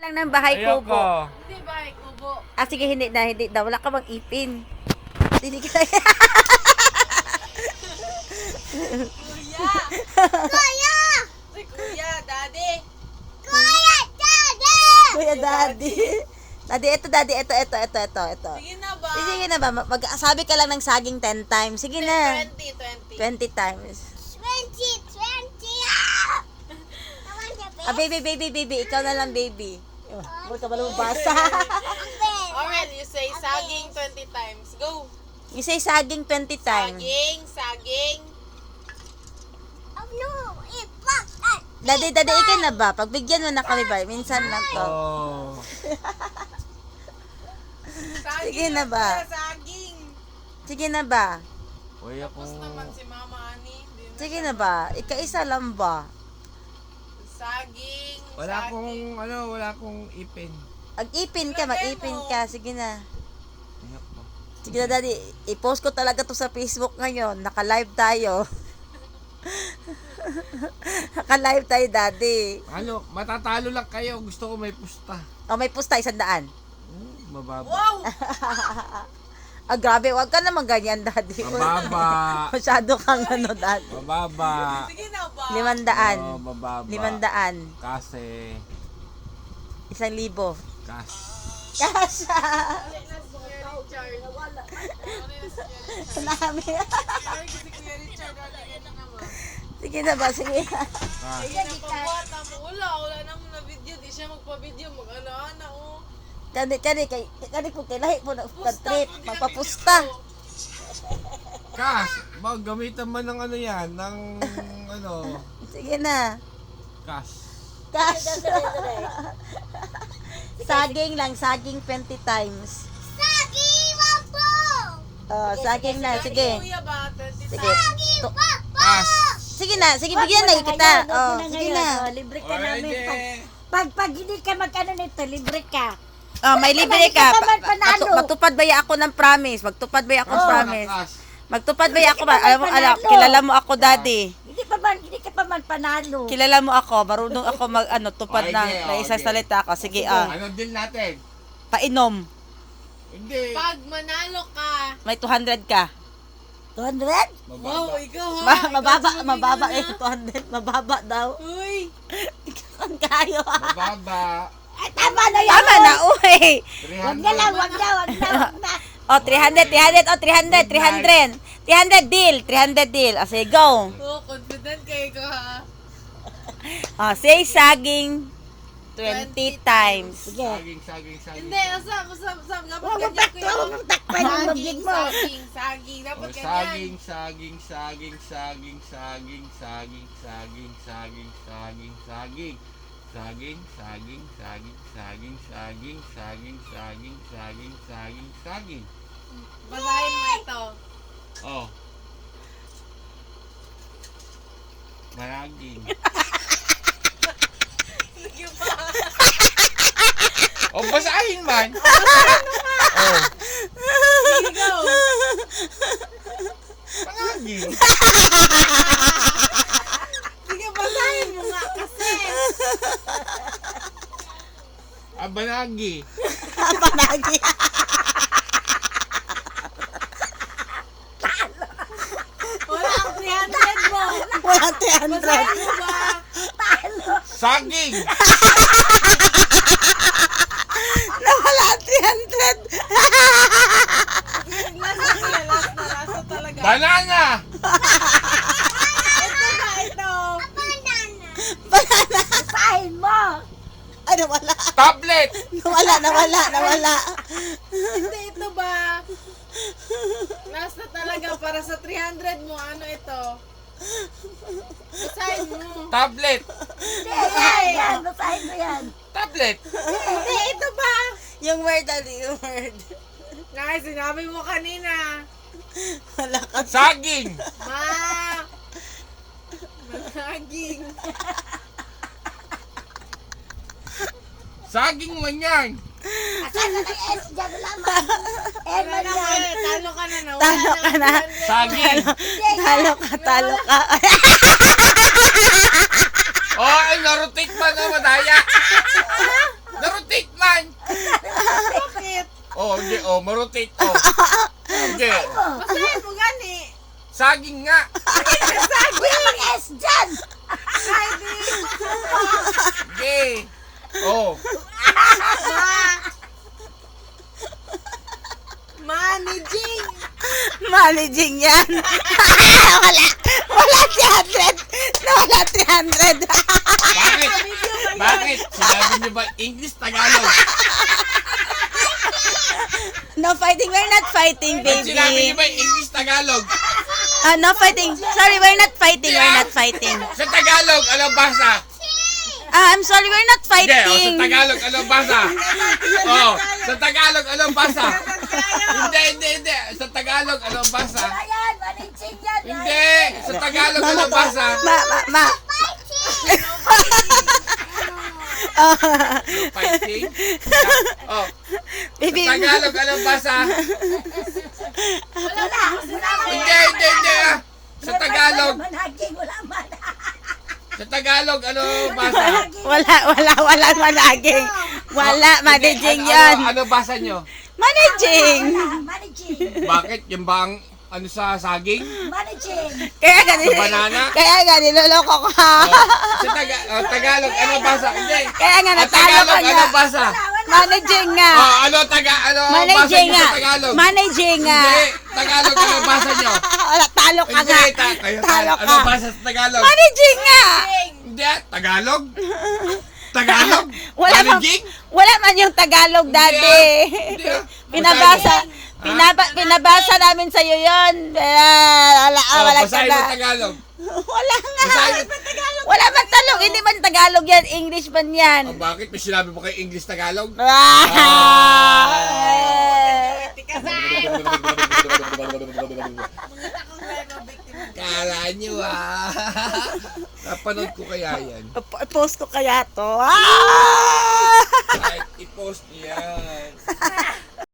lang ng bahay kubo. Ayoko. Hindi bahay kubo. Ah, sige, hindi na. Wala ka bang ipin? Hindi ka. Kuya! Kuya! Si Kuya, Daddy! Kuya! Daddy! Kuya Daddy. Daddy, ito. Sige na ba? Sige na ba? Sabi ka lang ng saging 10 times. Sige na. 20. 20 times. 20! Ah, baby. Ikaw na lang, baby. Huwag ka ba lumabasa? Oral, you say saging 20 times. Go! You say saging 20 times. Saging. Daddy, ikaw na ba? Pagbigyan mo na kami ba? Minsan lang to. Oh. Saging Sige na ba? lang, Saging. Sige na ba? Uy, ako. Tapos naman si Mama Ani. Hindi na Sige siya na ba? Ika-isa lang ba? Saging. Wala saging. akong ipin. Mag-ipin ka. Sige na. Ayoko. Sige na, Daddy. I-post ko talaga to sa Facebook ngayon. Naka-live tayo. Naka-live tayo, Daddy. Ano, matatalo lang kayo. Gusto ko may pusta. O, may pusta, 100. Mababa. Wow! Ah, grabe. Huwag ka naman ganyan, Daddy. Mababa. Masyado kang Daddy. Mababa. Sige na ba? 500. Oh, mababa. 500. Kasi, 1,000. kas. Kasha! Wala na si Kuya Richard. Wala na si Kuya Richard. Salami. Ay, si Kuya Richard. Wala na naman. Sige na ba? Sige. Kas. Sige na pabata mo. Wala naman na video. Di siya magpa-video. Mag-ana-ana oh. Kani po kailahi po na trip. Magpapusta. Kas. Gamitan man ng ano yan. Ng ano. Sige na. Kas. Cash. Saging lang. Saging 20 times. Saging na. Sige. Kuya ba? 20 Sige. To- Kas. Sige na. Sige, bigyan na kita. Oh, sige na. Libre ka namin. Alright. Pag hindi ka magkano nito, libre ka. Oh, may libre ka. Naman panalo. Magtupad ba ya ako ng promise? Magtupad ba ya ako ng promise? Kas. Magtupad ba ya ako? Kilala mo ako, Daddy. Hindi ka pa man panalo. Kilala mo ako. Marunong ako tupad Okay, ng may isang okay. salita ako. Sige, Ano din natin? painom. Hindi. Pag manalo ka. May 200 ka. 200? Wow, ikaw ha. Mababa eh, 200. Mababa daw. Uy. Ang kayo. Mababa. Ay, tama na yan. Tama na, uy. 300. Wag na lang, wag na. Oh, 300. Oh, 300. 300 deal. 300 deal. O, sige, go. Oh, confident kayo ko ha. Oh, say saging 20 times. Sige. Saging. Hindi, usap. Dapat Huwag mo ganyan kuya. huwag mo takpan yung mabig mo. Saging. Dapat Oh, ganyan. saging. Basahin mo ito. Oh. Maraging. Sige pa. Oh, basahin man. Oh, Sige, go. maraging. Sige, basahin mo nga kasi. Abanagi. Panagi. Wala ang 300 mo. Wala 300. Basahin mo ba? Saging. Nawala 300. Last talaga. Banana. Ito. Basahin mo. Ay, nawala. Tablet. Nawala. Hindi, ito ba? Last na talaga para sa 300 mo. Ano ito? Basahin mo. Tablet. Yan, basahin mo yan. Tablet. Hindi, ito ba? Yung word, Daddy, yung word. Guys, sinabi mo kanina. Wala ka. Saging. Managing. Saging man yan. Asan na ng S dyan lamang. Wala na kaya. Talo ka na. Talo ka na. Saging. Talo ka. Oh, ay narotate pa na madaya. Narotate Oh, marotate. Oh. Sige. Basahin mo gani. Saging nga. Wala mang S dyan. Ay, di. Sige. Oh. Managing. Managing yan. Wala 300. Wala 300. Bakit? Bakit? Sinabi niyo ba English, Tagalog? No fighting. We're not fighting, Ba't sinabi niyo baby. ba English, Tagalog? No fighting. Sorry, we're not fighting. We're not fighting. Sa Tagalog, ano basa? I'm sorry, we're not Hindi, sa fighting. Tagalog, ano basa? Oh, sa Tagalog, ano basa? Hindi. Sa Tagalog, ano basa? Ayan, manitsing yan. Hindi! Sa Tagalog, ano basa? Ma. Fighting? Oh, sa Baby, Tagalog, ano basa? Wala. Hindi. Sa Tagalog, Managing, wala man. sa Tagalog, ano basa? wala managing. Wala, managing yan. Ano basa nyo? Managing. Managing. Bakit? Yung bang, ano sa saging? Managing. Kaya gani, Sa banana? kaya gani, loloko ko. Sa Tagalog, ano basa? Hindi. Kaya nga, Sa natalo Tagalog, ka ano nga. basa? Managing nga. Oh, ano basa Managing nyo nga. sa Tagalog? Managing nga. Hindi. Tagalog, ano basa nyo? Wala, talo ka Hindi. nga. Kayo, Talo ano ka. basa sa Tagalog? Managing nga. Hindi. Tagalog? Tagalog? Wala man, Managing? wala man yung Tagalog, daddy. Hindi. Pinabasa. Pinabasa namin sa iyo 'yon. Wala ka Basahin mo na. Tagalog. Wala nga. Basahin mo. Wala man Tagalog, hindi man Tagalog 'yan, English man 'yan. Oh, bakit? May sinabi mo kay English Tagalog? Kala nyo Napanood ko kaya yan. Post ko kaya to. Kahit i-post niyan.